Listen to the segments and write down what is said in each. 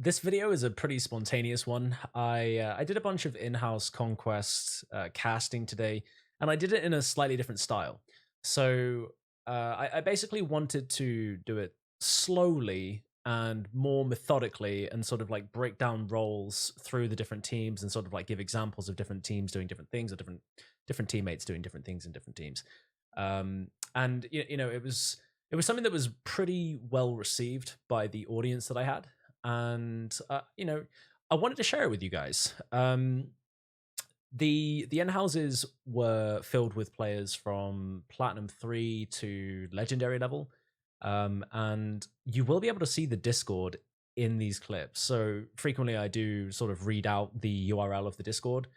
this video is a pretty spontaneous one. I did a bunch of in-house conquest casting today, and I did it in a slightly different style. So I basically wanted to do it slowly and more methodically, and sort of like break down roles through the different teams, and sort of like give examples of different teams doing different things, or different teammates doing different things in different teams. And it was something that was pretty well received by the audience that I had, and I wanted to share it with you guys. The end houses were filled with players from Platinum 3 to Legendary level, and you will be able to see the Discord in these clips. So frequently I do sort of read out the URL of the Discord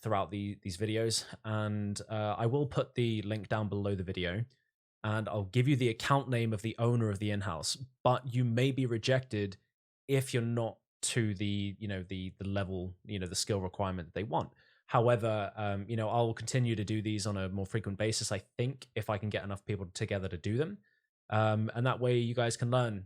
throughout these videos, and I will put the link down below the video, and I'll give you the account name of the owner of the in-house, but you may be rejected if you're not to the level, the skill requirement that they want. However, I'll continue to do these on a more frequent basis, I think, if I can get enough people together to do them. And that way you guys can learn,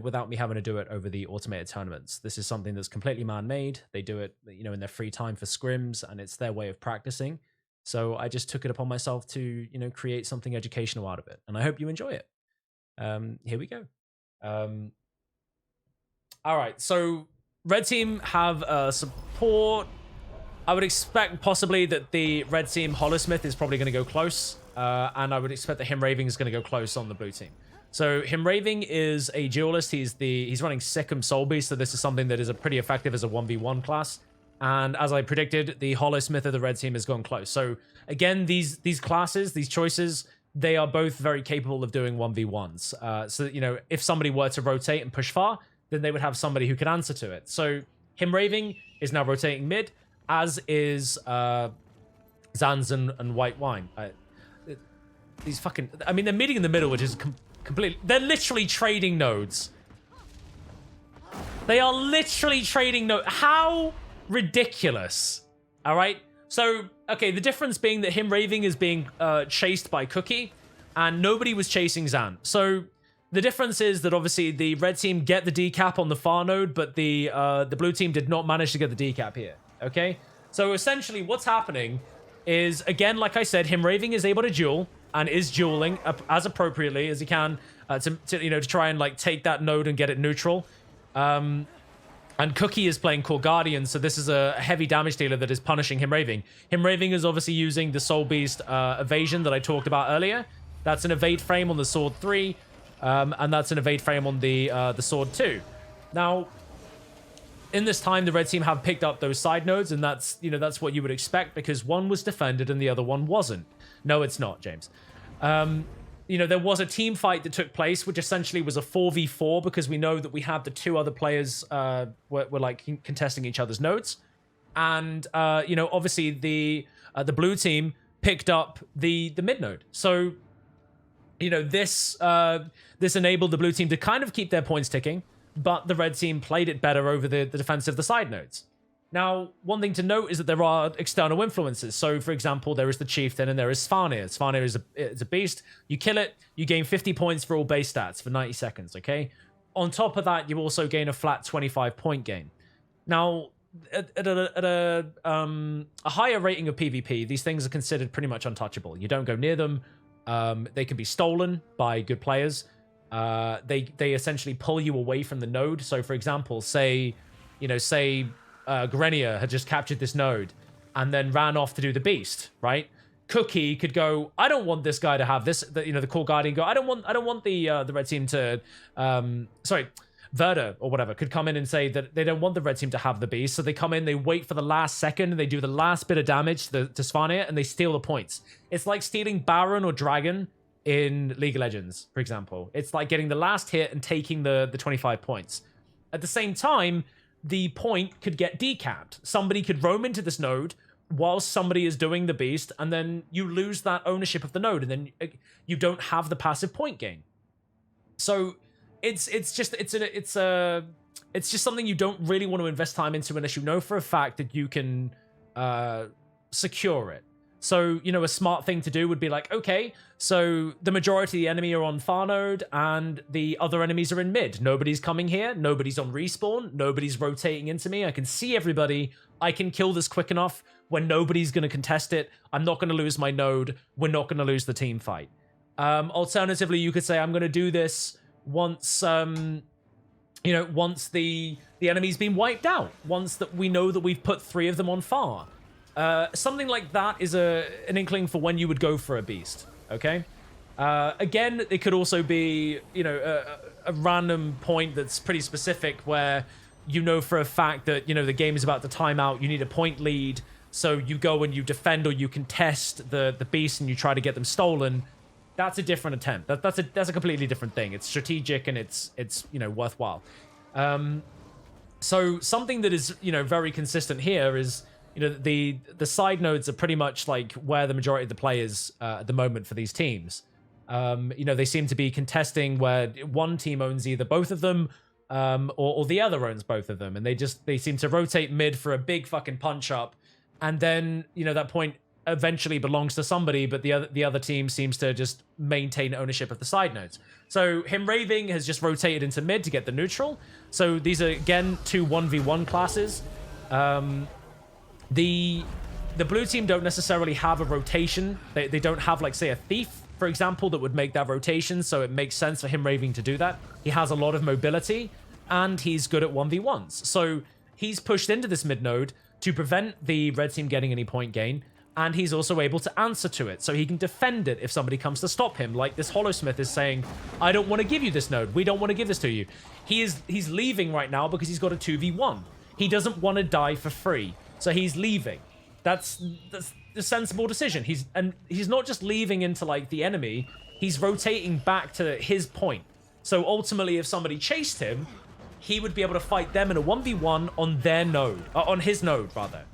without me having to do it over the automated tournaments. This is something that's completely man-made. They do it, in their free time for scrims, and it's their way of practicing. So I just took it upon myself to, create something educational out of it. And I hope you enjoy it. Here we go. All right, so red team have support. I would expect possibly that the red team Holosmith is probably going to go close. And I would expect that Him Raving is going to go close on the blue team. So Him Raving is a duelist. He's running Sikkim Soul Beast, so this is something that is pretty effective as a 1v1 class. And as I predicted, the Holosmith of the red team has gone close. So again, these classes, these choices, they are both very capable of doing 1v1s. So, if somebody were to rotate and push far, then they would have somebody who could answer to it. So Him Raving is now rotating mid, as is Zanz and White Wine. These fucking... I mean, they're meeting in the middle, which is completely... They're literally trading nodes. They are literally trading nodes. How ridiculous. All right? So, okay, the difference being that Him Raving is being chased by Cookie, and nobody was chasing Zan. So the difference is that obviously the red team get the decap on the far node, but the blue team did not manage to get the decap here. Okay? So essentially what's happening is, again, like I said, Him Raving is able to duel, and is dueling as appropriately as he can to try and like take that node and get it neutral. And Cookie is playing Core Guardian, so this is a heavy damage dealer that is punishing Him Raving. Him Raving is obviously using the Soul Beast evasion that I talked about earlier. That's an evade frame on the Sword 3, and that's an evade frame on the Sword 2. Now, in this time, the red team have picked up those side nodes, and that's what you would expect, because one was defended and the other one wasn't. No, it's not, James. There was a team fight that took place, which essentially was a 4v4, because we know that we have the two other players were like contesting each other's nodes. And, obviously the blue team picked up the mid node. So, this enabled the blue team to kind of keep their points ticking, but the red team played it better over the defense of the side nodes. Now, one thing to note is that there are external influences. So, for example, there is the Chieftain and there is Svanir. Svanir is a beast. You kill it, you gain 50 points for all base stats for 90 seconds, okay? On top of that, you also gain a flat 25-point gain. Now, at a higher rating of PvP, these things are considered pretty much untouchable. You don't go near them. They can be stolen by good players. They essentially pull you away from the node. So, for example, say Grenier had just captured this node and then ran off to do the beast, right? Cookie could go, I don't want this guy to have this, the Core Guardian go, I don't want the red team to, Verda or whatever could come in and say that they don't want the red team to have the beast. So they come in, they wait for the last second, and they do the last bit of damage to Svanir, and they steal the points. It's like stealing Baron or Dragon in League of Legends, for example. It's like getting the last hit and taking the 25 points. At the same time, the point could get decapped. Somebody could roam into this node whilst somebody is doing the beast, and then you lose that ownership of the node, and then you don't have the passive point gain. So it's just something you don't really want to invest time into unless you know for a fact that you can secure it. So, you know, a smart thing to do would be like, okay, so the majority of the enemy are on far node and the other enemies are in mid. Nobody's coming here. Nobody's on respawn. Nobody's rotating into me. I can see everybody. I can kill this quick enough when nobody's going to contest it. I'm not going to lose my node. We're not going to lose the team fight. Alternatively, you could say I'm going to do this once, you know, once the enemy's been wiped out. Once that we know that we've put 3 of them on far. Something like that is an inkling for when you would go for a beast, okay? Again, it could also be, you know, a random point that's pretty specific where you know for a fact that, you know, the game is about to time out, you need a point lead, so you go and you defend or you contest the beast and you try to get them stolen. That's a different attempt. That's a completely different thing. It's strategic and it's you know, worthwhile. So something that is, you know, very consistent here is, you know, the side nodes are pretty much like where the majority of the players at the moment for these teams. You know, they seem to be contesting where one team owns either both of them or the other owns both of them. And they seem to rotate mid for a big fucking punch up. And then, you know, that point eventually belongs to somebody, but the other team seems to just maintain ownership of the side nodes. So him raving has just rotated into mid to get the neutral. So these are, again, 2 1v1 classes. The blue team don't necessarily have a rotation. They don't have, like, say, a thief, for example, that would make that rotation, so it makes sense for him raving to do that. He has a lot of mobility, and he's good at 1v1s. So he's pushed into this mid node to prevent the red team getting any point gain, and he's also able to answer to it, so he can defend it if somebody comes to stop him. Like this Hollowsmith is saying, I don't want to give you this node. We don't want to give this to you. He's leaving right now because he's got a 2v1. He doesn't want to die for free. So he's leaving. That's a sensible decision. He's not just leaving into like the enemy. He's rotating back to his point. So ultimately, if somebody chased him, he would be able to fight them in a 1v1 on their node, on his node rather.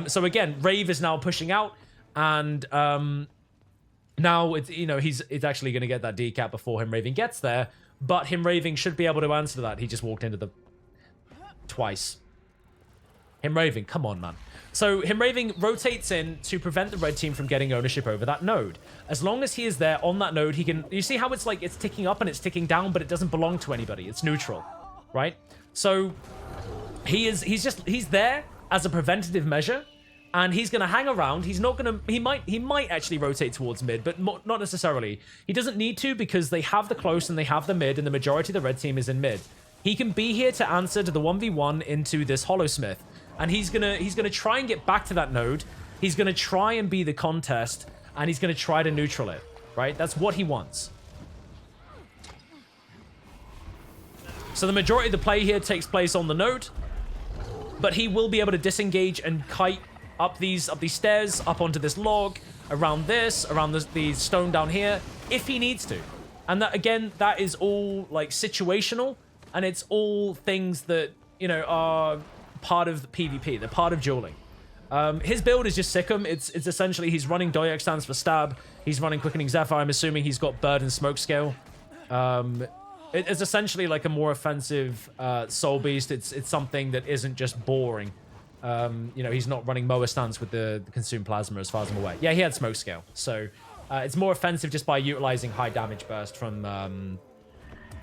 So again, Rave is now pushing out, and now it's, you know, it's actually going to get that decap before him raving gets there. But him raving should be able to answer that. He just walked into the twice. Him raving, come on, man. So him raving rotates in to prevent the red team from getting ownership over that node. As long as he is there on that node, he can. You see how it's like it's ticking up and it's ticking down, but it doesn't belong to anybody. It's neutral, right? So he's there as a preventative measure, and he's gonna hang around. He's not gonna. He might actually rotate towards mid, but not necessarily. He doesn't need to because they have the close and they have the mid, and the majority of the red team is in mid. He can be here to answer to the 1v1 into this Hollowsmith. And he's gonna try and get back to that node. He's gonna try and be the contest, and he's gonna try to neutral it, right? That's what he wants. So the majority of the play here takes place on the node, but he will be able to disengage and kite up these stairs, up onto this log, around the stone down here, if he needs to. And that, again, that is all like situational, and it's all things that, you know, are part of the PvP. They're part of dueling. His build is just Sikkim. It's essentially he's running Doyak stands for stab. He's running Quickening Zephyr. I'm assuming he's got bird and smoke scale. It's essentially like a more offensive soul beast. It's something that isn't just boring. You know, he's not running Moa stance with the consumed plasma as far as I'm aware. Yeah, he had smoke scale. So it's more offensive just by utilizing high damage burst from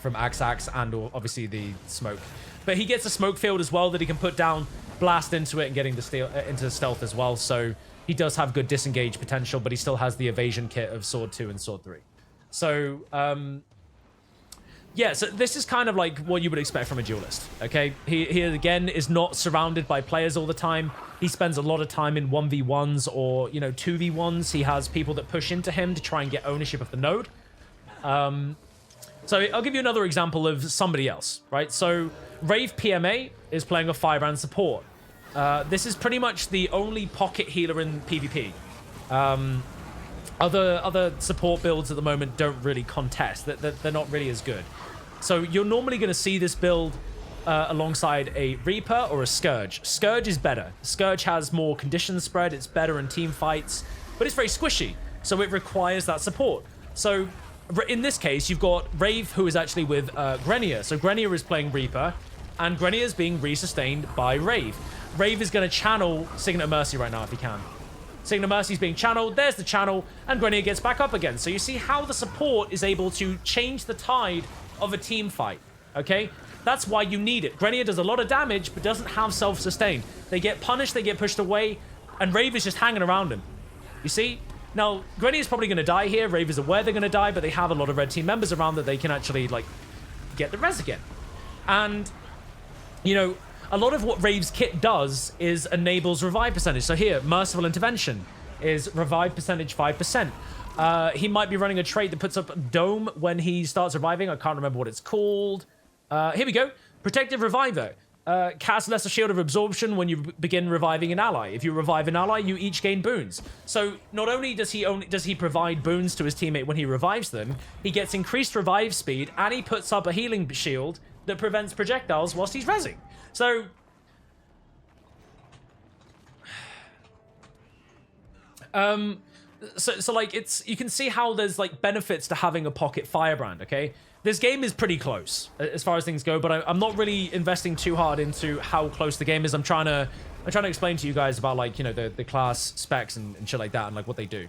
Axe and obviously the smoke. But he gets a smoke field as well that he can put down, blast into it, and getting into stealth as well. So he does have good disengage potential, but he still has the evasion kit of Sword 2 and Sword 3. So, yeah, so this is kind of like what you would expect from a duelist, okay? He again, is not surrounded by players all the time. He spends a lot of time in 1v1s or, you know, 2v1s. He has people that push into him to try and get ownership of the node. So I'll give you another example of somebody else, right? So Rave PMA is playing a firebrand support. This is pretty much the only pocket healer in PvP. Other support builds at the moment don't really contest. They're not really as good. So you're normally going to see this build alongside a Reaper or a Scourge. Scourge is better. Scourge has more condition spread. It's better in team fights, but it's very squishy. So it requires that support. So in this case, you've got Rave, who is actually with Grenier. So Grenier is playing Reaper, and Grenier is being resustained by Rave. Rave is going to channel Signet of Mercy right now if he can. Signal Mercy's being channeled. There's the channel, and Grenier gets back up again. So you see how the support is able to change the tide of a team fight, okay? That's why you need it. Grenier does a lot of damage, but doesn't have self-sustain. They get punished, they get pushed away, and Rave is just hanging around him. You see? Now, Grenier's probably going to die here. Rave is aware they're going to die, but they have a lot of red team members around that they can actually, like, get the res again. And, you know, a lot of what Rave's kit does is enables revive percentage. So here, Merciful Intervention is revive percentage 5%. He might be running a trait that puts up Dome when he starts reviving. I can't remember what it's called. Here we go. Protective Reviver. Cast lesser shield of absorption when you begin reviving an ally. If you revive an ally, you each gain boons. So not only does he provide boons to his teammate when he revives them, he gets increased revive speed, and he puts up a healing shield that prevents projectiles whilst he's rezzing. So like you can see how there's like benefits to having a pocket firebrand, okay? This game is pretty close as far as things go, but I'm not really investing too hard into how close the game is. I'm trying to explain to you guys about, like, you know, the class specs and shit like that, and like what they do.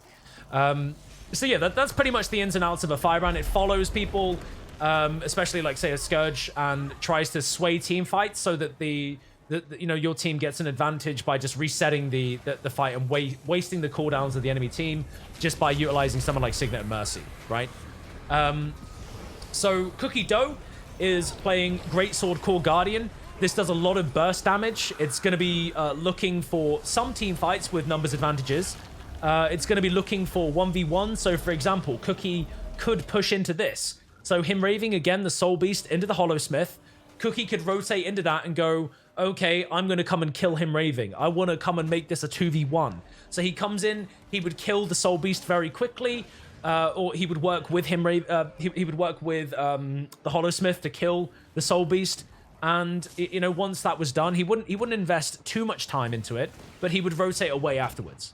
So yeah, that's pretty much the ins and outs of a firebrand. It follows people, especially like say a Scourge, and tries to sway team fights so that you know, your team gets an advantage by just resetting the fight and wasting the cooldowns of the enemy team just by utilizing someone like Signet and Mercy, right? So Cookie Dough is playing Greatsword Core Guardian. This does a lot of burst damage. It's going to be looking for some team fights with numbers advantages. It's going to be looking for 1v1. So for example, Cookie could push into this. So him raving again the Soul Beast into the Hollowsmith. Cookie could rotate into that and go, okay, I'm going to come and kill him raving. I want to come and make this a 2v1. So he comes in, he would kill the Soul Beast very quickly. Or he would work with him. He would work with the Hollowsmith to kill the Soul Beast, and you know, once that was done, he wouldn't invest too much time into it, but he would rotate away afterwards.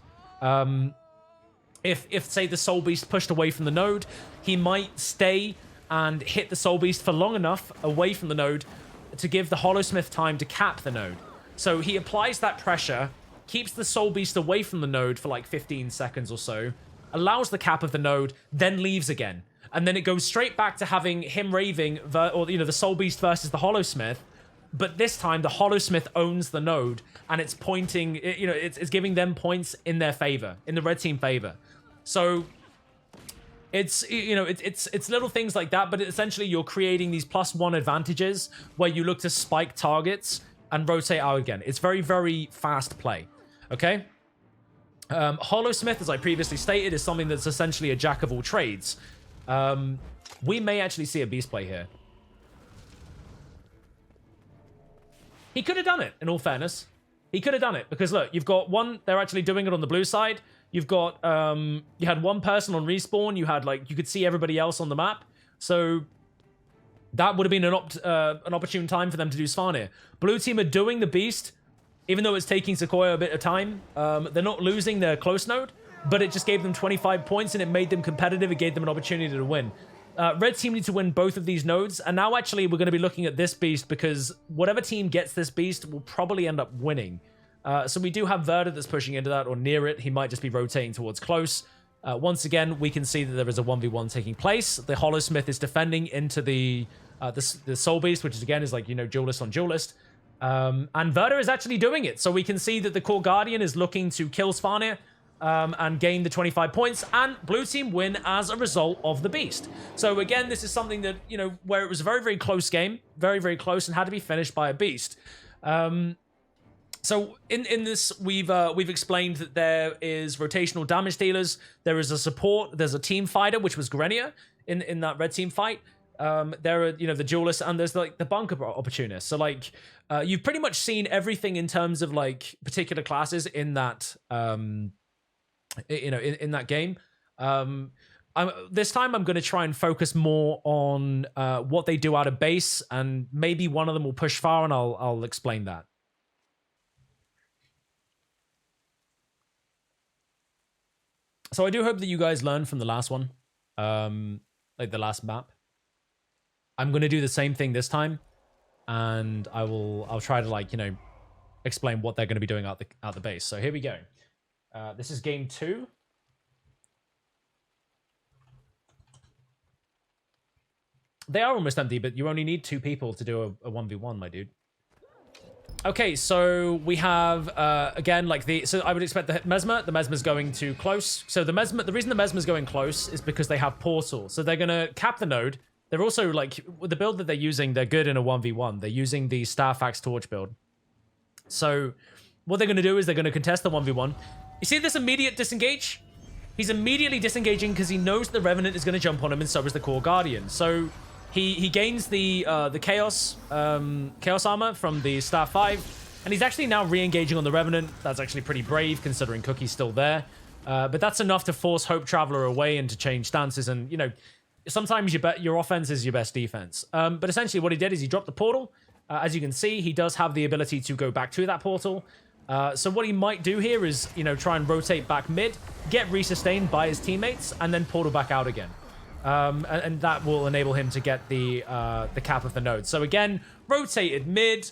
If say the Soul Beast pushed away from the node, he might stay and hit the Soul Beast for long enough away from the node to give the Hollowsmith time to cap the node. So he applies that pressure, keeps the Soul Beast away from the node for like 15 seconds or so, allows the cap of the node, then leaves again. And then it goes straight back to having him raving, or, you know, the Soul Beast versus the Hollowsmith. But this time, the Hollowsmith owns the node, and it's pointing, you know, it's giving them points in their favor, in the red team favor. So it's, you know, it's little things like that, but essentially you're creating these +1 advantages where you look to spike targets and rotate out again. It's very, very fast play, okay? Hollowsmith, as I previously stated, is something that's essentially a jack of all trades. We may actually see a beast play here. He could have done it, in all fairness. He could have done it, because look, you've got one, they're actually doing it on the blue side. You've got, you had one person on respawn, you had, like, you could see everybody else on the map. So that would have been an opportune time for them to do Svarnir. Blue team are doing the beast, even though it's taking Sequoia a bit of time. They're not losing their close node, but it just gave them 25 points and it made them competitive. It gave them an opportunity to win. Red team need to win both of these nodes, and now actually we're going to be looking at this beast because whatever team gets this beast will probably end up winning. So we do have Verda that's pushing into that or near it. He might just be rotating towards close. Once again, we can see that there is a 1v1 taking place. The Hollowsmith is defending into the Soul Beast, which is, again, is like, you know, duelist on duelist. And Verda is actually doing it. So we can see that the Core Guardian is looking to kill Svarnir and gain the 25 points, and blue team win as a result of the beast. So again, this is something that, you know, where it was a very, very close game, very, very close, and had to be finished by a beast. So in this, we've explained that there is rotational damage dealers, there is a support, there's a team fighter, which was Grenier in that red team fight. There are, you know, the duelists, and there's like the bunker opportunists. So like, you've pretty much seen everything in terms of like particular classes in that, you know, in that game. This time I'm going to try and focus more on what they do out of base, and maybe one of them will push far, and I'll explain that. So I do hope that you guys learned from the last one, like the last map. I'm going to do the same thing this time, and I'll try to, like, you know, explain what they're going to be doing out the base. So here we go. This is game 2. They are almost empty, but you only need 2 people to do a 1v1, my dude. Okay, so we have, again, like so I would expect the Mesmer. The Mesmer's going to close. So the reason the Mesmer's going close is because they have Portal. So they're going to cap the node. They're also, like, with the build that they're using, they're good in a 1v1. They're using the Staff Axe Torch build. So what they're going to do is they're going to contest the 1v1. You see this immediate disengage? He's immediately disengaging because he knows the Revenant is going to jump on him, and so is the Core Guardian. So he gains the Chaos Armor from the Staff 5, and he's actually now re-engaging on the Revenant. That's actually pretty brave, considering Cookie's still there. But that's enough to force Hope Traveler away and to change stances, and, you know, sometimes your offense is your best defense. But essentially what he did is he dropped the portal. As you can see, he does have the ability to go back to that portal. So what he might do here is, you know, try and rotate back mid, get resustained by his teammates, and then portal back out again. And that will enable him to get the cap of the node. So again, rotated mid,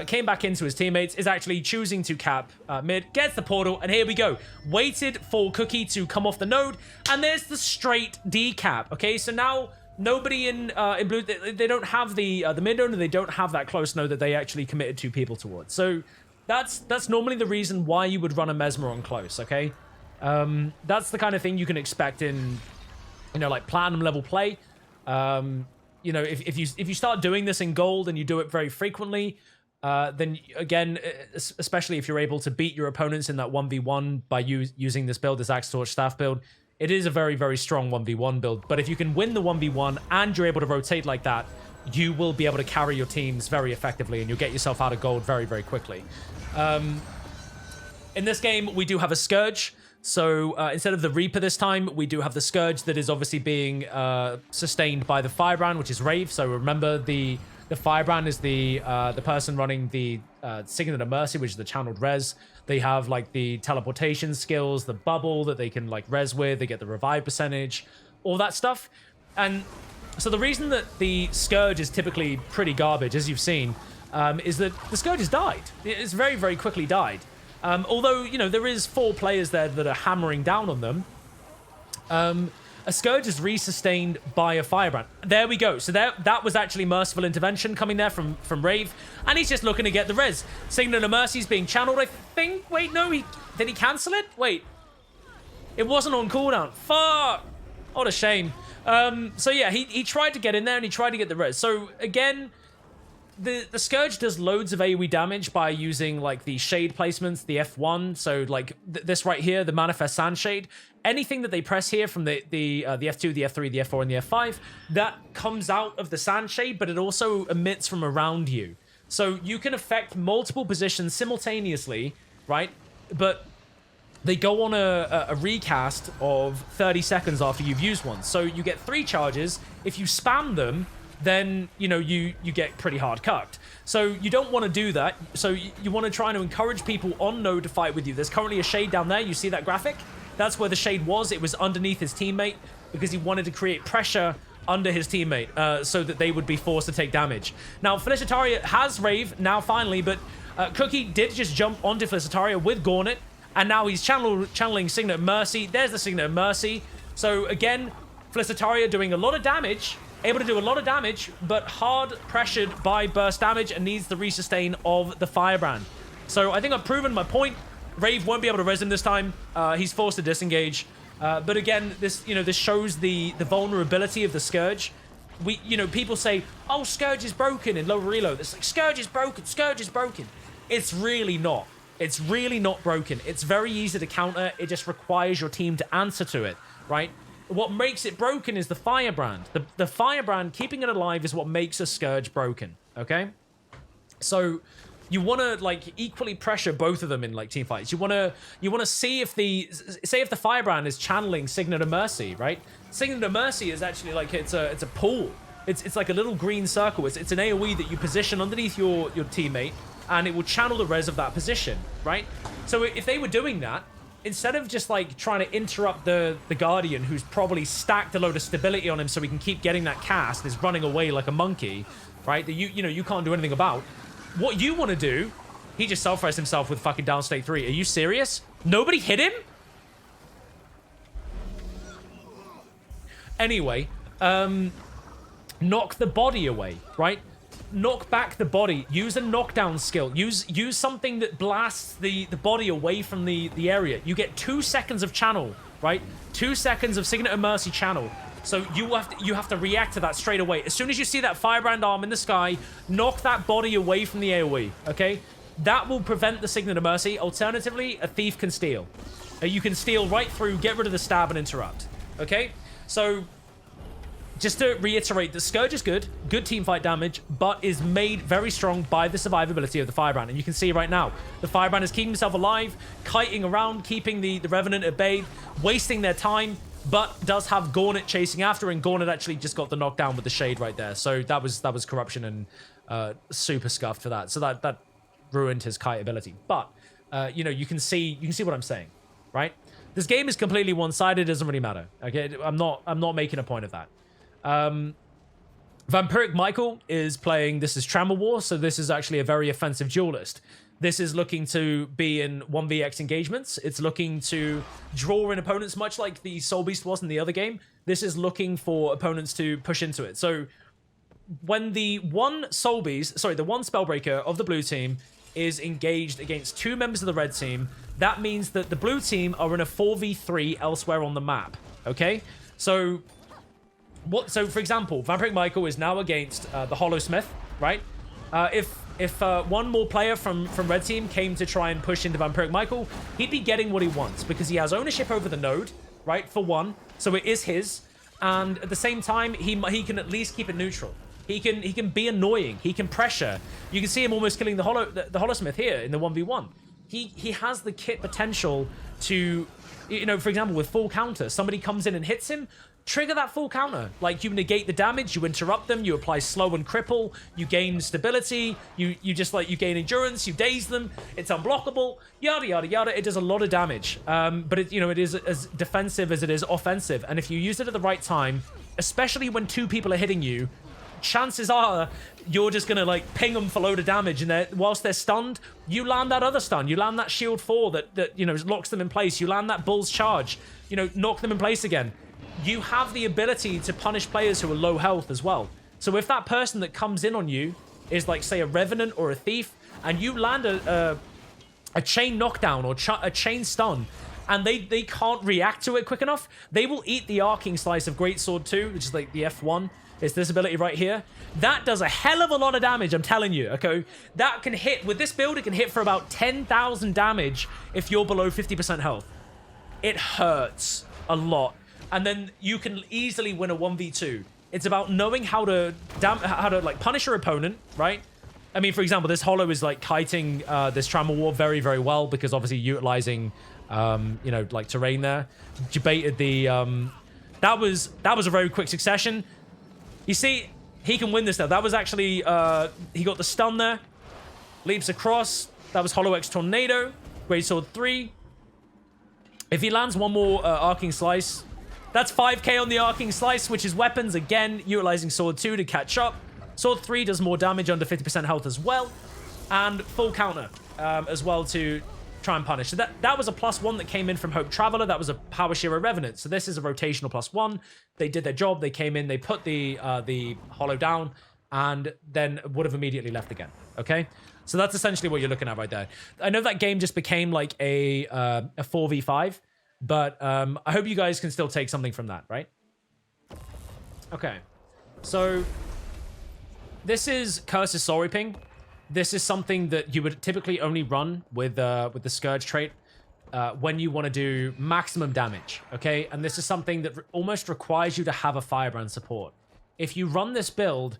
came back into his teammates, is actually choosing to cap mid, gets the portal, and here we go. Waited for Cookie to come off the node, and there's the straight decap. Okay, so now nobody in blue, they don't have the mid node, and they don't have that close node that they actually committed 2 people towards. So that's normally the reason why you would run a Mesmer on close. Okay, that's the kind of thing you can expect in, you know, like platinum level play. You know, if you start doing this in gold and you do it very frequently, then again, especially if you're able to beat your opponents in that 1v1 by using this build, this Axe Torch Staff build, it is a very, very strong 1v1 build. But if you can win the 1v1 and you're able to rotate like that, you will be able to carry your teams very effectively, and you'll get yourself out of gold very, very quickly. In this game, we do have a Scourge. So instead of the Reaper this time, we do have the Scourge that is obviously being sustained by the Firebrand, which is Rave. So remember, the Firebrand is the person running the Signet of Mercy, which is the channeled res. They have like the teleportation skills, the bubble that they can like res with. They get the revive percentage, all that stuff. And so the reason that the Scourge is typically pretty garbage, as you've seen, is that the Scourge has died. It's very, very quickly died. Although, you know, there is 4 players there that are hammering down on them. A Scourge is resustained by a Firebrand. There we go. So that was actually merciful intervention coming there from Rave. And he's just looking to get the res. Signet of Mercy is being channeled, I think. Wait, no, did he cancel it? Wait. It wasn't on cooldown. Fuck. What a shame. So yeah, he tried to get in there and he tried to get the res. So again, the Scourge does loads of AoE damage by using like the shade placements, the F1. So like this right here, the Manifest Sand Shade. Anything that they press here from the F2, the F3, the F4, and the F5, that comes out of the Sand Shade, but it also emits from around you. So you can affect multiple positions simultaneously, right? But they go on a recast of 30 seconds after you've used one. So you get 3 charges. If you spam them, then, you know, you get pretty hard cucked. So you don't want to do that. So you want to try and encourage people on node to fight with you. There's currently a shade down there. You see that graphic? That's where the shade was. It was underneath his teammate because he wanted to create pressure under his teammate so that they would be forced to take damage. Now, Felicitaria has Rave now, finally, but Cookie did just jump onto Felicitaria with Gauntlet, and now he's channeling Signet of Mercy. There's the Signet of Mercy. So again, Felicitaria doing a lot of damage, able to do a lot of damage, but hard pressured by burst damage and needs the resustain of the Firebrand. So I think I've proven my point. Rave won't be able to res him this time. He's forced to disengage. But again, this shows the vulnerability of the Scourge. People say, oh, Scourge is broken in low reload. It's like, Scourge is broken, Scourge is broken. It's really not. It's really not broken. It's very easy to counter. It just requires your team to answer to it, right? What makes it broken is the Firebrand. The Firebrand, keeping it alive, is what makes a Scourge broken, okay? So you want to like equally pressure both of them in like team fights. You want to see if the Firebrand is channeling Signet of Mercy, right? Signet of Mercy is actually like it's a pool. It's like a little green circle. It's an AoE that you position underneath your teammate, and it will channel the res of that position, right? So if they were doing that, instead of just like trying to interrupt the Guardian, who's probably stacked a load of stability on him so he can keep getting that cast, is running away like a monkey, right? That you can't do anything about. What you want to do, he just self-res himself with fucking downstate 3. Are you serious? Nobody hit him? Anyway, knock the body away, right? Knock back the body. Use a knockdown skill. Use something that blasts the body away from the area. You get 2 seconds of channel, right? 2 seconds of Signet of Mercy channel. So you have to react to that straight away. As soon as you see that firebrand arm in the sky, knock that body away from the AoE, okay? That will prevent the Signet of Mercy. Alternatively, a thief can steal. You can steal right through, get rid of the stab, and interrupt, okay? So, just to reiterate, the Scourge is good teamfight damage, but is made very strong by the survivability of the Firebrand. And you can see right now, the Firebrand is keeping himself alive, kiting around, keeping the Revenant at bay, wasting their time, but does have Gauntlet chasing after, and Gauntlet actually just got the knockdown with the Shade right there. So that was corruption and super scuffed for that. So that ruined his kite ability. But, you know, you can see what I'm saying, right? This game is completely one-sided, it doesn't really matter, okay? I'm not making a point of that. Vampiric Michael is playing, this is Trammel War, so this is actually a very offensive duelist. This is looking to be in 1vx engagements. It's looking to draw in opponents, much like the Soul Beast was in the other game. This is looking for opponents to push into it. So when the one Spellbreaker of the blue team is engaged against 2 members of the red team, that means that the blue team are in a 4v3 elsewhere on the map, okay? So for example, Vampiric Michael is now against the Hollowsmith, right? If one more player from red team came to try and push into Vampiric Michael, he'd be getting what he wants because he has ownership over the node, right? For one, so it is his, and at the same time, he can at least keep it neutral. He can be annoying. He can pressure. You can see him almost killing the Hollowsmith here in the 1v1. He has the kit potential to, you know, for example, with full counter, somebody comes in and hits him, trigger that full counter. Like, you negate the damage, you interrupt them, you apply slow and cripple, you gain stability, you gain endurance, you daze them, it's unblockable, yada yada yada. It does a lot of damage, but it is as defensive as it is offensive. And if you use it at the right time, especially when 2 people are hitting you, chances are you're just gonna like ping them for load of damage, and whilst they're stunned, you land that other stun, you land that shield 4 that you know locks them in place, you land that bull's charge, you know, knock them in place again. You have the ability to punish players who are low health as well. So if that person that comes in on you is like, say, a Revenant or a Thief, and you land a chain knockdown or a chain stun, and they can't react to it quick enough, they will eat the Arcing Slice of Greatsword 2, which is like the F1. It's this ability right here. That does a hell of a lot of damage, I'm telling you, okay? That can hit, with this build, it can hit for about 10,000 damage if you're below 50% health. It hurts a lot. And then you can easily win a 1v2. It's about knowing how to like punish your opponent, right? I mean, for example, this Hollow is like kiting this Trammel War very, very well because obviously utilizing, you know, like terrain there. Debated the, that was a very quick succession. You see, he can win this now. That was actually, he got the stun there. Leaps across. That was Hollow X Tornado. Greatsword 3. If he lands one more Arcing Slice, that's 5k on the Arcing Slice, which is weapons. Again, utilizing Sword 2 to catch up. Sword 3 does more damage under 50% health as well. And full counter as well to try and punish. So that was a +1 that came in from Hope Traveler. That was a Power Shearer Revenant. So this is a rotational +1. They did their job. They came in. They put the Hollow down and then would have immediately left again. Okay? So that's essentially what you're looking at right there. I know that game just became like a 4v5. But I hope you guys can still take something from that, right? Okay. So this is Curse's Soul Reaping. This is something that you would typically only run with the Scourge trait when you want to do maximum damage, okay? And this is something that almost requires you to have a Firebrand support. If you run this build,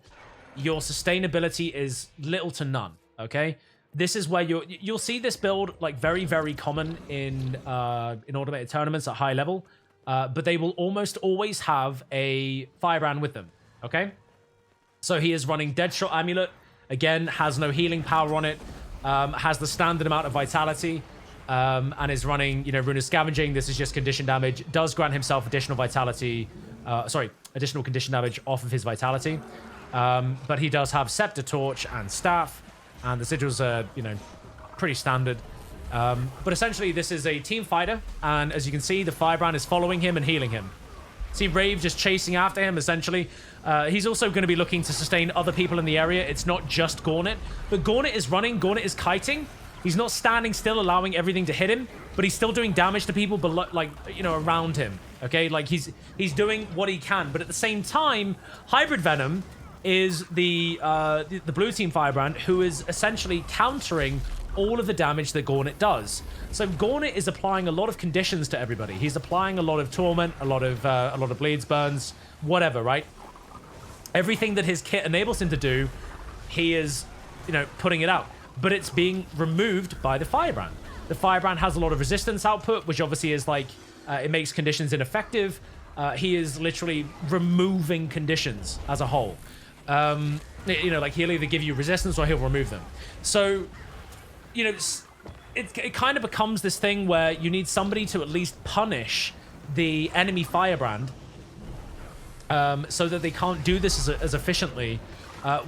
your sustainability is little to none, okay? This is where you'll see this build like very, very common in automated tournaments at high level, but they will almost always have a Firebrand with them, okay? So he is running Deadshot Amulet, again, has no healing power on it, has the standard amount of Vitality, and is running, you know, Rune of Scavenging. This is just condition damage. Does grant himself additional Vitality, additional condition damage off of his Vitality, but he does have Scepter, Torch, and Staff. And the sigils are, you know, pretty standard. But essentially, this is a team fighter, and as you can see, the Firebrand is following him and healing him. See Rave just chasing after him, essentially. He's also going to be looking to sustain other people in the area. It's not just Gauntlet. But Gauntlet is running. Gauntlet is kiting. He's not standing still, allowing everything to hit him. But he's still doing damage to people below, like, you know, around him. Okay? Like, he's doing what he can. But at the same time, Hybrid Venom is the blue team Firebrand, who is essentially countering all of the damage that Gauntlet does. So Gauntlet is applying a lot of conditions to everybody. He's applying a lot of torment, a lot of bleeds, burns, whatever, right? Everything that his kit enables him to do, he is, you know, putting it out. But it's being removed by the Firebrand. The Firebrand has a lot of resistance output, which obviously is like, it makes conditions ineffective. He is literally removing conditions as a whole. You know, like he'll either give you resistance or he'll remove them. So, you know, it kind of becomes this thing where you need somebody to at least punish the enemy Firebrand so that they can't do this as efficiently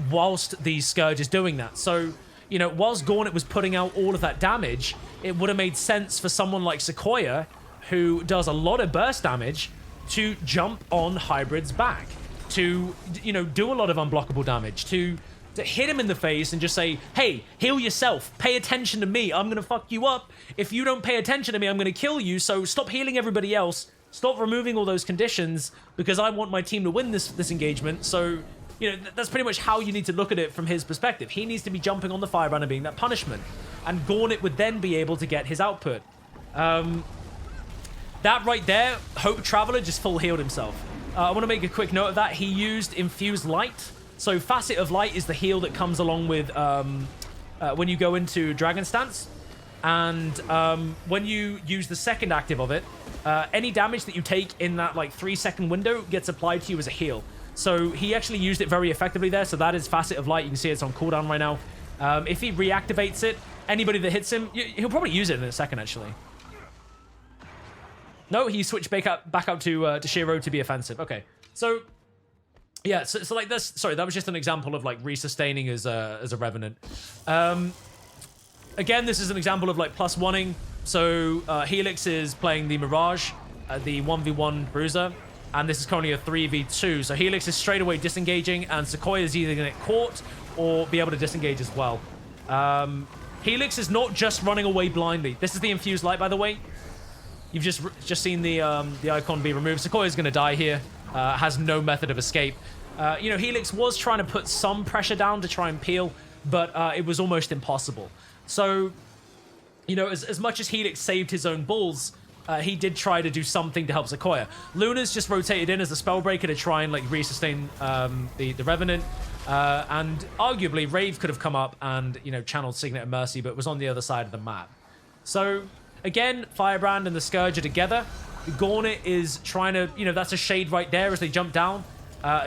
whilst the Scourge is doing that. So, you know, whilst Gauntlet was putting out all of that damage, it would have made sense for someone like Sequoia, who does a lot of burst damage, to jump on Hybrid's back, to, you know, do a lot of unblockable damage, to hit him in the face and just say, hey, heal yourself, pay attention to me, I'm gonna fuck you up. If you don't pay attention to me, I'm gonna kill you, so stop healing everybody else, stop removing all those conditions, because I want my team to win this engagement. So, you know, that's pretty much how you need to look at it from his perspective. He needs to be jumping on the Firebrand and being that punishment, and Gauntlet would then be able to get his output. That right there, Hope Traveler just full healed himself. I want to make a quick note of that. He used Infused Light. So Facet of Light is the heal that comes along with when you go into Dragon Stance. And when you use the second active of it, any damage that you take in that like 3-second window gets applied to you as a heal. So he actually used it very effectively there. So that is Facet of Light. You can see it's on cooldown right now. If he reactivates it, anybody that hits him, he'll probably use it in a second actually. No, he switched back up to Shiro to be offensive. Okay, so yeah, so like this. Sorry, that was just an example of like resustaining as a Revenant. Again, this is an example of like plus oneing. So Helix is playing the Mirage, the 1v1 Bruiser, and this is currently a 3v2. So Helix is straight away disengaging, and Sequoia is either going to get caught or be able to disengage as well. Helix is not just running away blindly. This is the Infused Light, by the way. You've just seen the icon be removed. Sequoia's going to die here. Has no method of escape. You know, Helix was trying to put some pressure down to try and peel, but it was almost impossible. So, you know, as much as Helix saved his own balls, he did try to do something to help Sequoia. Luna's just rotated in as a Spellbreaker to try and like resustain the Revenant. And arguably, Rave could have come up and, you know, channeled Signet and Mercy, but was on the other side of the map. So, again, Firebrand and the Scourge are together. Gauntlet is trying to, you know, that's a shade right there as they jump down.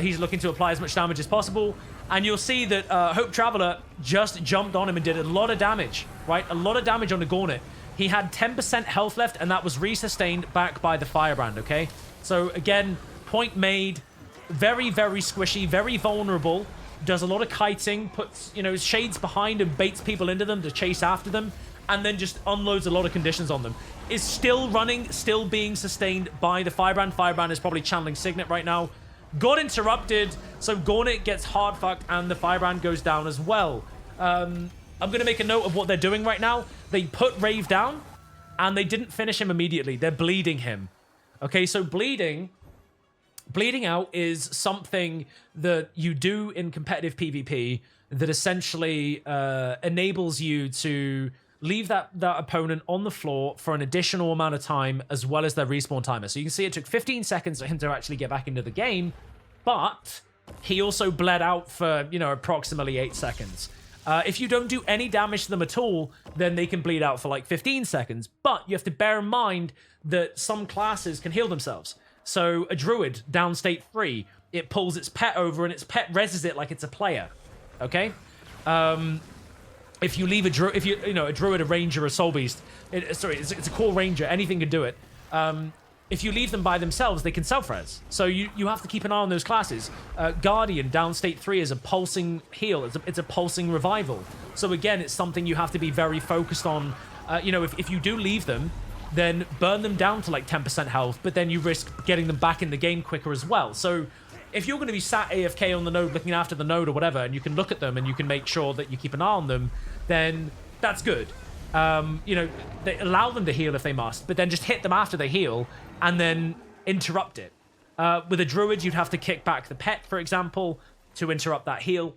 He's looking to apply as much damage as possible. And you'll see that Hope Traveler just jumped on him and did a lot of damage, right? A lot of damage on the Gauntlet. He had 10% health left, and that was resustained back by the Firebrand, okay? So, again, point made. Very, very squishy, very vulnerable. Does a lot of kiting, puts, you know, shades behind and baits people into them to chase after them, and then just unloads a lot of conditions on them. Is still running, still being sustained by the Firebrand. Firebrand is probably channeling Signet right now. Got interrupted, so Gauntlet gets hard fucked, and the Firebrand goes down as well. I'm going to make a note of what they're doing right now. They put Rave down, and they didn't finish him immediately. They're bleeding him. Okay, so bleeding out is something that you do in competitive PvP that essentially enables you to leave that opponent on the floor for an additional amount of time, as well as their respawn timer. So you can see it took 15 seconds for him to actually get back into the game, but he also bled out for, you know, approximately 8 seconds. If you don't do any damage to them at all, then they can bleed out for like 15 seconds. But you have to bear in mind that some classes can heal themselves. So a druid down state 3, it pulls its pet over and its pet reses it like it's a player. Okay? If you leave a druid, a druid, a ranger, a soul beast, it's a core ranger, anything can do it. if you leave them by themselves, they can self-res. So you have to keep an eye on those classes. Guardian, down state 3, is a pulsing heal. It's a pulsing revival. So again, it's something you have to be very focused on. You know, if you do leave them, then burn them down to like 10% health, but then you risk getting them back in the game quicker as well. So if you're going to be sat AFK on the node, looking after the node or whatever, and you can look at them and you can make sure that you keep an eye on them, then that's good. You know, they allow them to heal if they must, but then just hit them after they heal and then interrupt it. With a druid, you'd have to kick back the pet, for example, to interrupt that heal.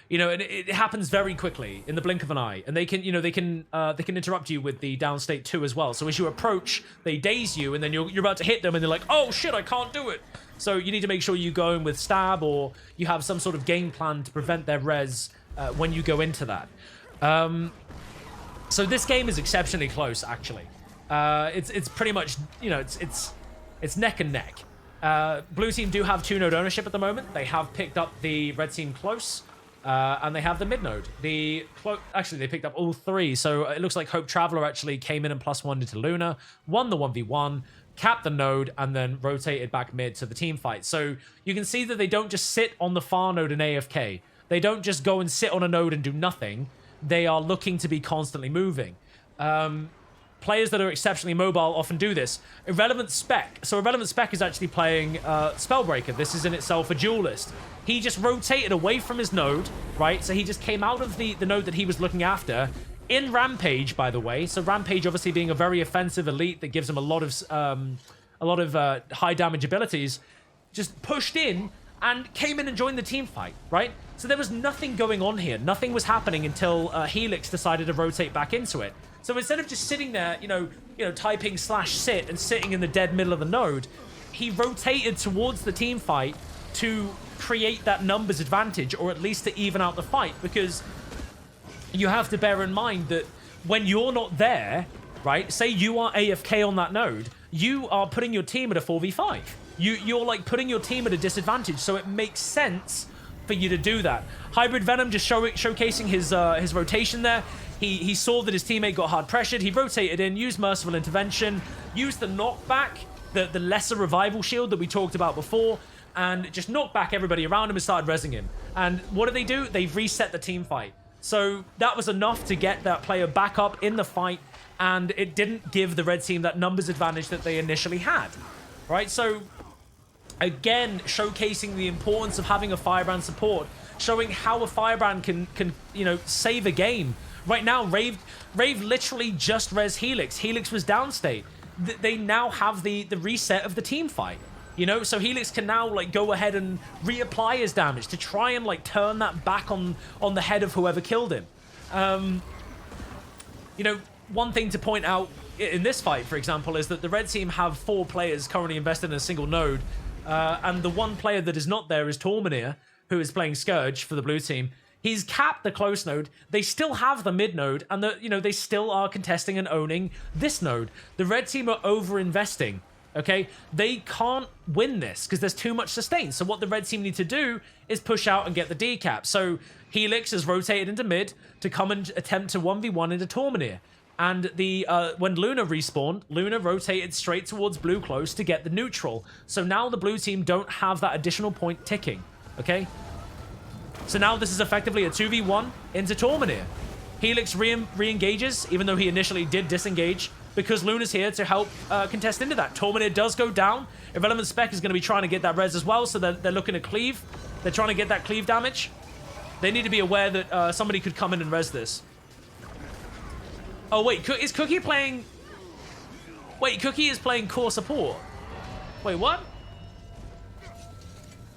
You know, and it happens very quickly in the blink of an eye, and they can, you know, they can interrupt you with the down state 2 as well. So as you approach, they daze you, and then you're about to hit them, and they're like, oh shit, I can't do it. So you need to make sure you go in with stab, or you have some sort of game plan to prevent their res when you go into that. So this game is exceptionally close, actually. It's pretty much, you know, it's neck and neck. Blue team do have 2 node ownership at the moment. They have picked up the red team close. And they have the mid node. Actually, they picked up all 3. So it looks like Hope Traveler actually came in and +1'd into Luna, won the 1v1, capped the node, and then rotated back mid to the team fight. So you can see that they don't just sit on the far node in AFK. They don't just go and sit on a node and do nothing. They are looking to be constantly moving. Players that are exceptionally mobile often do this. Irrelevant Spec. So Irrelevant Spec is actually playing Spellbreaker. This is in itself a duelist. He just rotated away from his node, right? So he just came out of the node that he was looking after in Rampage, by the way. So Rampage obviously being a very offensive elite that gives him a lot of high damage abilities, just pushed in and came in and joined the team fight, right? So there was nothing going on here. Nothing was happening until Helix decided to rotate back into it. So instead of just sitting there, you know, typing /sit and sitting in the dead middle of the node, he rotated towards the team fight to create that numbers advantage, or at least to even out the fight, because you have to bear in mind that when you're not there, right, say you are AFK on that node, you are putting your team at a 4v5. You're like putting your team at a disadvantage, so it makes sense for you to do that. Hybrid Venom just showcasing his rotation there. He saw that his teammate got hard pressured. He rotated in, used Merciful Intervention, used the knockback, the lesser revival shield that we talked about before, and just knocked back everybody around him and started rezzing him. And what do? They reset the team fight. So that was enough to get that player back up in the fight, and it didn't give the red team that numbers advantage that they initially had, right? So again, showcasing the importance of having a Firebrand support, showing how a Firebrand can you know, save a game. Right now, Rave literally just res Helix. Helix was downstate. They now have the reset of the team fight. You know, so Helix can now like go ahead and reapply his damage to try and like turn that back on the head of whoever killed him. You know, one thing to point out in this fight, for example, is that the red team have 4 players currently invested in a single node, and the one player that is not there is Tormenir, who is playing Scourge for the blue team. He's capped the close node. They still have the mid node, and they still are contesting and owning this node. The red team are over-investing. Okay, they can't win this because there's too much sustain. So what the red team need to do is push out and get the decap. So Helix has rotated into mid to come and attempt to 1v1 into Tormenir. And when Luna respawned, Luna rotated straight towards blue close to get the neutral. So now the blue team don't have that additional point ticking. Okay, so now this is effectively a 2v1 into Tormenir. Helix re-engages, even though he initially did disengage, because Luna's here to help contest into that. Tormenir does go down. Irrelevant Spec is going to be trying to get that res as well, so they're looking to cleave. They're trying to get that cleave damage. They need to be aware that somebody could come in and res this. Oh, wait, is Cookie playing... Wait, Cookie is playing core support. Wait, what?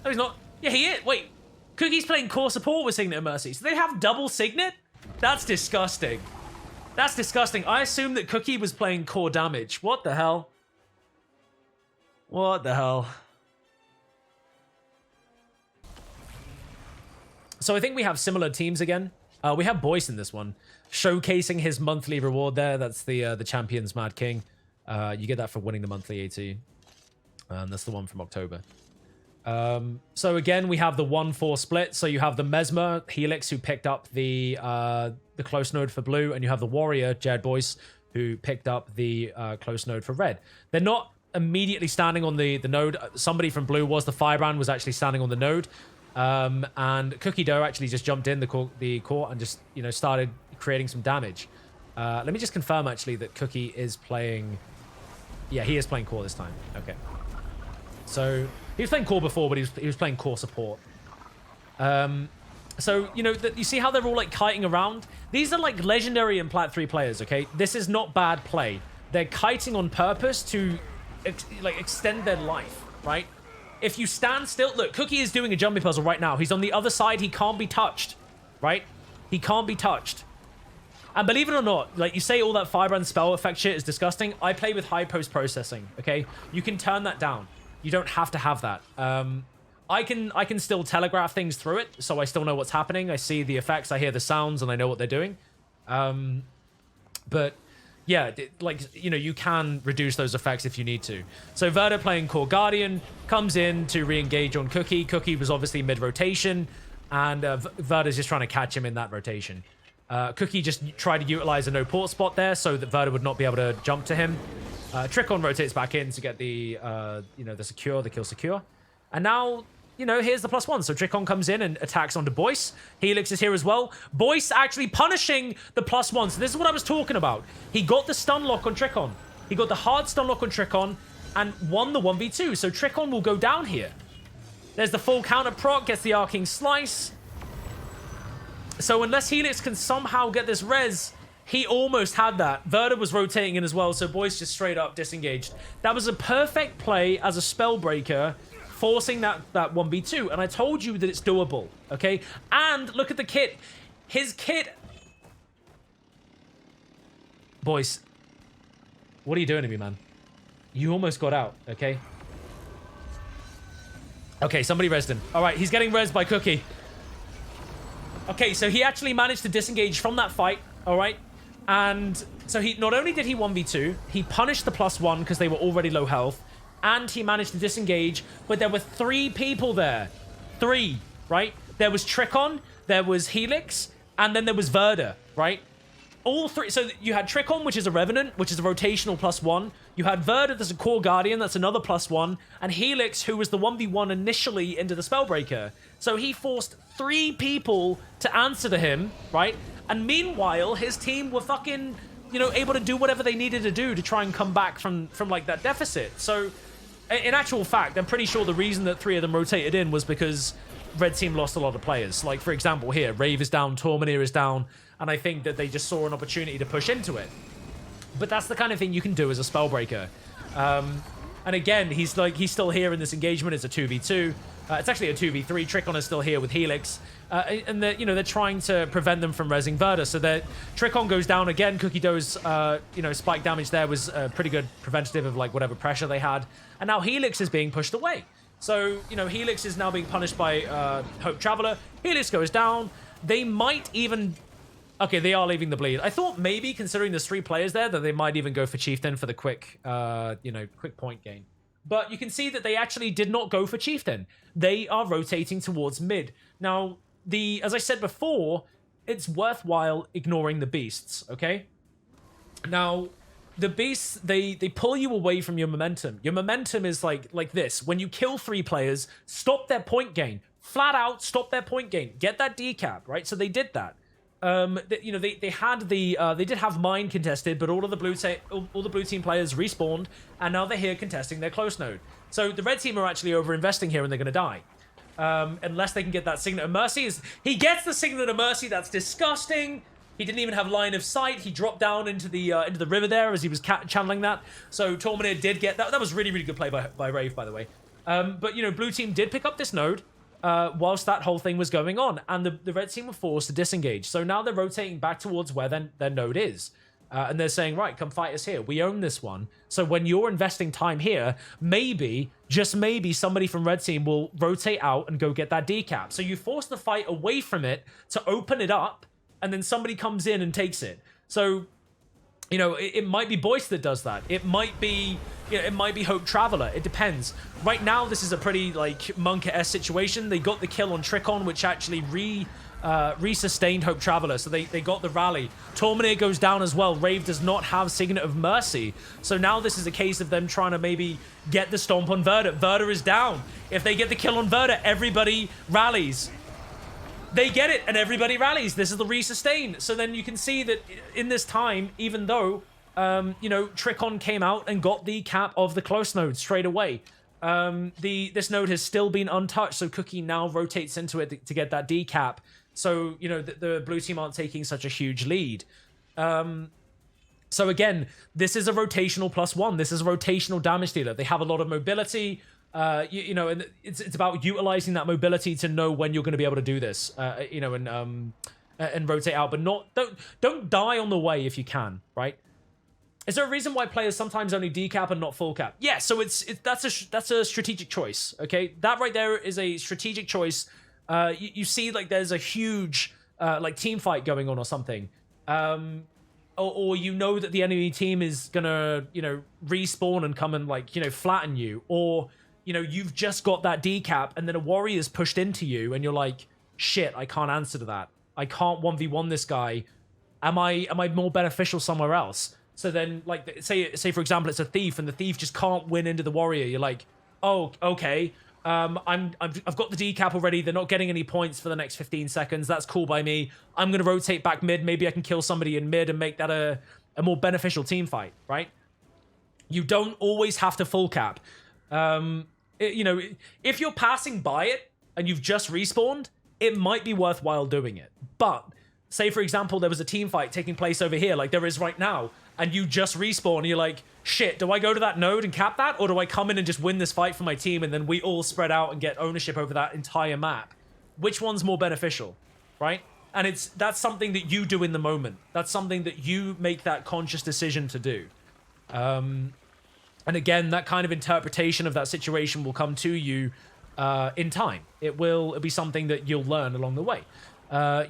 No, he's not. Yeah, he is. Wait, Cookie's playing core support with Signet and Mercy. So they have double Signet? That's disgusting. That's disgusting. I assumed that Cookie was playing core damage. What the hell? What the hell? So I think we have similar teams again. We have Boyce in this one, showcasing his monthly reward there. That's the Champions Mad King. You get that for winning the monthly AT. And that's the one from October. So again, we have the 1-4 split. So you have the Mesmer Helix, who picked up the close node for blue, and you have the Warrior Jed Boyce, who picked up the close node for red. They're not immediately standing on the node. Somebody from blue was. The Firebrand was actually standing on the node. And Cookie Dough actually just jumped in the court and just, you know, started creating some damage. Let me just confirm, actually, that Cookie is playing... Yeah, he is playing core this time. Okay. So, he was playing core before, but he was playing core support. So, you know, you see how they're all, like, kiting around? These are, like, legendary and Plat 3 players, okay? This is not bad play. They're kiting on purpose to, extend their life, right? If you stand still... Look, Cookie is doing a jumping puzzle right now. He's on the other side. He can't be touched, right? He can't be touched. And believe it or not, like, you say all that Firebrand spell effect shit is disgusting. I play with high post-processing, okay? You can turn that down. You don't have to have that. I can still telegraph things through it, so I still know what's happening. I see the effects, I hear the sounds, and I know what they're doing. But, yeah, like, you know, you can reduce those effects if you need to. So Verda playing Core Guardian comes in to re-engage on Cookie. Cookie was obviously mid-rotation, and Verda's just trying to catch him in that rotation. Cookie just tried to utilize a no port spot there so that Verda would not be able to jump to him. Trickon rotates back in to get the, you know, the kill secure. And now, you know, here's the +1. So Trickon comes in and attacks onto Boyce. Helix is here as well. Boyce actually punishing the +1. So this is what I was talking about. He got the stun lock on Trickon. He got the hard stun lock on Trickon and won the 1v2. So Trickon will go down here. There's the full counter proc, gets the Arcing Slice. So unless Helix can somehow get this res, he almost had that. Verda was rotating in as well, so Boyce just straight up disengaged. That was a perfect play as a Spellbreaker, forcing that 1v2. And I told you that it's doable, okay? And look at the kit. His kit... Boyce, what are you doing to me, man? You almost got out, okay? Okay, somebody resed him. All right, he's getting resed by Cookie. Okay, so he actually managed to disengage from that fight, all right? And so he not only did he 1v2, he punished the +1 because they were already low health, and he managed to disengage, but there were 3 people there. 3, right? There was Trickon, there was Helix, and then there was Verda, right? All 3. So you had Trickon, which is a Revenant, which is a rotational +1. You had Verda, that's a Core Guardian, that's another +1. And Helix, who was the 1v1 initially into the Spellbreaker. So he forced 3 people to answer to him, right? And meanwhile, his team were fucking, you know, able to do whatever they needed to do to try and come back from like, that deficit. So, in actual fact, I'm pretty sure the reason that 3 of them rotated in was because Red Team lost a lot of players. Like, for example, here, Rave is down, Tormaneer is down, and I think that they just saw an opportunity to push into it. But that's the kind of thing you can do as a Spellbreaker. And again, he's still here in this engagement. It's a 2v2. It's actually a 2v3. Trickon is still here with Helix. And they're trying to prevent them from resing Verda. So that Trickon goes down again. Cookie Dough's spike damage there was pretty good preventative of like whatever pressure they had. And now Helix is being pushed away. So, you know, Helix is now being punished by Hope Traveler. Helix goes down. They might even... Okay, they are leaving the bleed. I thought maybe, considering there's 3 players there, that they might even go for Chieftain for the quick point gain. But you can see that they actually did not go for Chieftain. They are rotating towards mid. Now, as I said before, it's worthwhile ignoring the beasts, okay? Now, the beasts, they pull you away from your momentum. Your momentum is like this. When you kill 3 players, stop their point gain. Flat out, stop their point gain. Get that decap, right? So they did that. They did have mine contested, but all the blue team players respawned, and now they're here contesting their close node. So the red team are actually over investing here, and they're going to die. Unless they can get that Signet of Mercy. He gets the Signet of Mercy. That's disgusting. He didn't even have line of sight. He dropped down into the river there as he was channeling that. So Tormaneer did get that. That was really, really good play by Rave, by the way. But, you know, blue team did pick up this node. Whilst that whole thing was going on, and the red team were forced to disengage. So now they're rotating back towards where their node is. And they're saying, right, come fight us here. We own this one. So when you're investing time here, maybe, just maybe, somebody from red team will rotate out and go get that decap. So you force the fight away from it to open it up, and then somebody comes in and takes it. So, you know, it might be Boyce that does that. It might be... You know, it might be Hope Traveler. It depends. Right now, this is a pretty, like, Monka-esque situation. They got the kill on Trickon, which actually Resustained Hope Traveler, so they got the rally. Tormenir goes down as well. Rave does not have Signet of Mercy. So now this is a case of them trying to maybe get the stomp on Verda. Verda is down. If they get the kill on Verda, everybody rallies. They get it, and everybody rallies. This is the resustain. So then you can see that in this time, even though, you know, Trickon came out and got the cap of the close node straight away. This node has still been untouched, so Cookie now rotates into it to get that decap. So, you know, the blue team aren't taking such a huge lead. So again, this is a rotational +1. This is a rotational damage dealer. They have a lot of mobility. You know, and it's about utilizing that mobility to know when you're going to be able to do this. You know, and rotate out, but don't die on the way if you can, right? Is there a reason why players sometimes only decap and not full cap? Yeah, so that's a strategic choice. Okay, that right there is a strategic choice. You see, like, there's a huge like team fight going on or something, or you know that the enemy team is gonna, you know, respawn and come and, like, you know, flatten you, or, you know, you've just got that decap and then a warrior's pushed into you and you're like, shit, I can't answer to that. I can't 1v1 this guy. Am I more beneficial somewhere else? So then, like, say for example, it's a thief and the thief just can't win into the warrior. You're like, oh, okay. I've got the decap already. They're not getting any points for the next 15 seconds. That's cool by me. I'm going to rotate back mid. Maybe I can kill somebody in mid and make that a more beneficial team fight, right? You don't always have to full cap. You know, if you're passing by it and you've just respawned, it might be worthwhile doing it. But say, for example, there was a team fight taking place over here, like there is right now, and you just respawn and you're like, shit, do I go to that node and cap that? Or do I come in and just win this fight for my team and then we all spread out and get ownership over that entire map? Which one's more beneficial, right? And that's something that you do in the moment. That's something that you make that conscious decision to do. And again, that kind of interpretation of that situation will come to you in time. It'll be something that you'll learn along the way.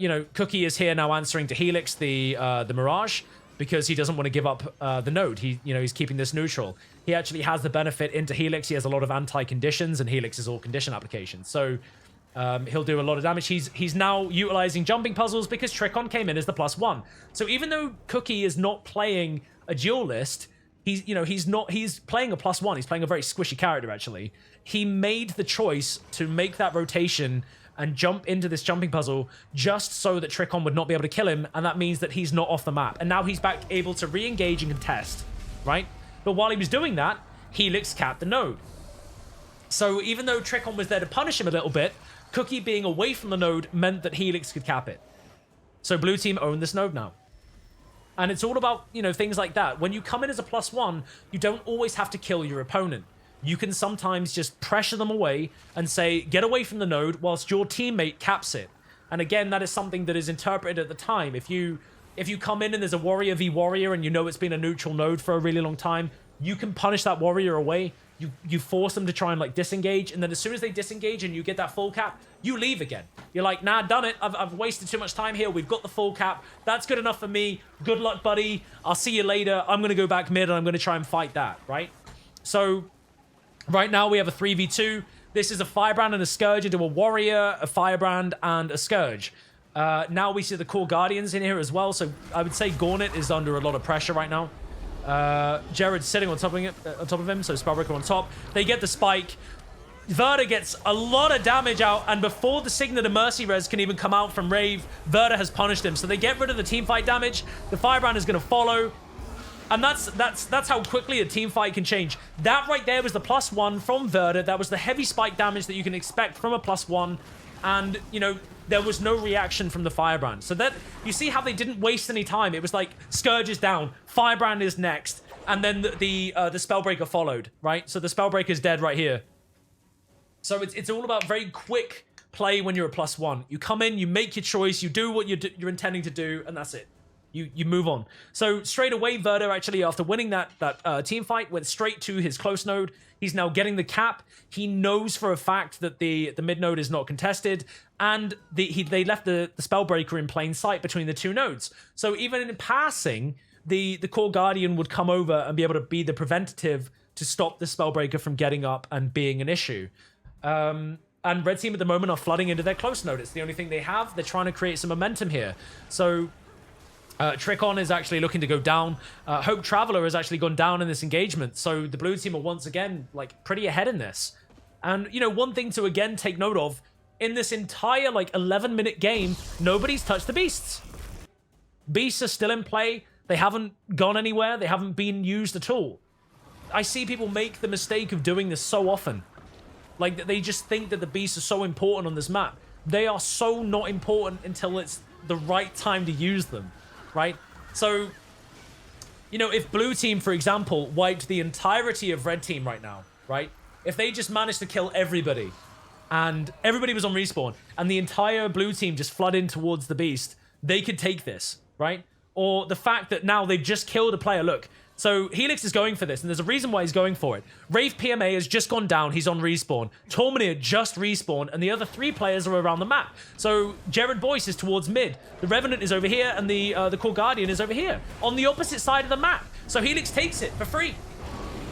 You know, Cookie is here now answering to Helix, the Mirage, because he doesn't want to give up the node. He's keeping this neutral. He actually has the benefit into Helix. He has a lot of anti-conditions, and Helix is all condition applications. So he'll do a lot of damage. He's now utilizing jumping puzzles because Trickon came in as the +1. So even though Cookie is not playing a duelist, he's playing a +1. He's playing a very squishy character, actually. He made the choice to make that rotation and jump into this jumping puzzle just so that Trickon would not be able to kill him, and that means that he's not off the map. And now he's back able to re-engage and contest, right? But while he was doing that, Helix capped the node. So even though Trickon was there to punish him a little bit, Cookie being away from the node meant that Helix could cap it. So blue team own this node now. And it's all about, you know, things like that. When you come in as a +1, you don't always have to kill your opponent. You can sometimes just pressure them away and say, get away from the node whilst your teammate caps it. And again, that is something that is interpreted at the time. If you come in and there's a warrior v warrior and you know it's been a neutral node for a really long time, you can punish that warrior away. You force them to try and, like, disengage, and then as soon as they disengage and you get that full cap, you leave again. You're like, nah, done it. I've wasted too much time here. We've got the full cap. That's good enough for me. Good luck, buddy. I'll see you later. I'm going to go back mid and I'm going to try and fight that, right? So right now we have a 3v2. This is a Firebrand and a Scourge into a Warrior, a Firebrand, and a Scourge. Now we see the Core Guardians in here as well, so I would say Gornet is under a lot of pressure right now. Jared's sitting on top of him, so Spellbreaker on top. They get the spike. Verda gets a lot of damage out, and before the Signet of Mercy res can even come out from Rave, Verda has punished him. So they get rid of the teamfight damage. The Firebrand is going to follow. And that's how quickly a team fight can change. That right there was the +1 from Verda. That was the heavy spike damage that you can expect from a +1. And, you know, there was no reaction from the Firebrand. So that, you see how they didn't waste any time. It was like, Scourge is down, Firebrand is next, and then the Spellbreaker followed, right? So the Spellbreaker is dead right here. So it's all about very quick play when you're a +1. You come in, you make your choice, you do what you're intending to do, and that's it. You move on. So straight away, Verda actually, after winning that team fight, went straight to his close node. He's now getting the cap. He knows for a fact that the mid node is not contested, and they left the Spellbreaker in plain sight between the two nodes. So even in passing, the Core Guardian would come over and be able to be the preventative to stop the Spellbreaker from getting up and being an issue. And red team at the moment are flooding into their close node. It's the only thing they have. They're trying to create some momentum here. So Trick-On is actually looking to go down. Hope Traveler has actually gone down in this engagement. So the blue team are once again like pretty ahead in this. And, you know, one thing to again take note of, in this entire like 11-minute game, nobody's touched the beasts. Beasts are still in play. They haven't gone anywhere. They haven't been used at all. I see people make the mistake of doing this so often. Like, they just think that the beasts are so important on this map. They are so not important until it's the right time to use them, right? So, you know, if blue team, for example, wiped the entirety of red team right now, right? If they just managed to kill everybody, and everybody was on respawn, and the entire blue team just flood in towards the beast, they could take this, right? Or the fact that now they've just killed a player. Look, so Helix is going for this, and there's a reason why he's going for it. Wraith PMA has just gone down. He's on respawn. Tormenir just respawned, and the other 3 players are around the map. So Jared Boyce is towards mid. The Revenant is over here, and the Core Guardian is over here on the opposite side of the map. So Helix takes it for free.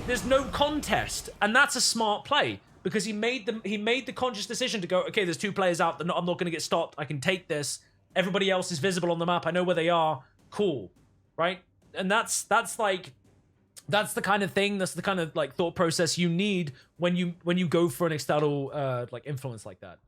There's no contest, and that's a smart play because he made the conscious decision to go, okay, there's 2 players out. I'm not going to get stopped. I can take this. Everybody else is visible on the map. I know where they are. Cool, right? And that's the kind of thing, that's the kind of like thought process you need when you go for an external like influence like that.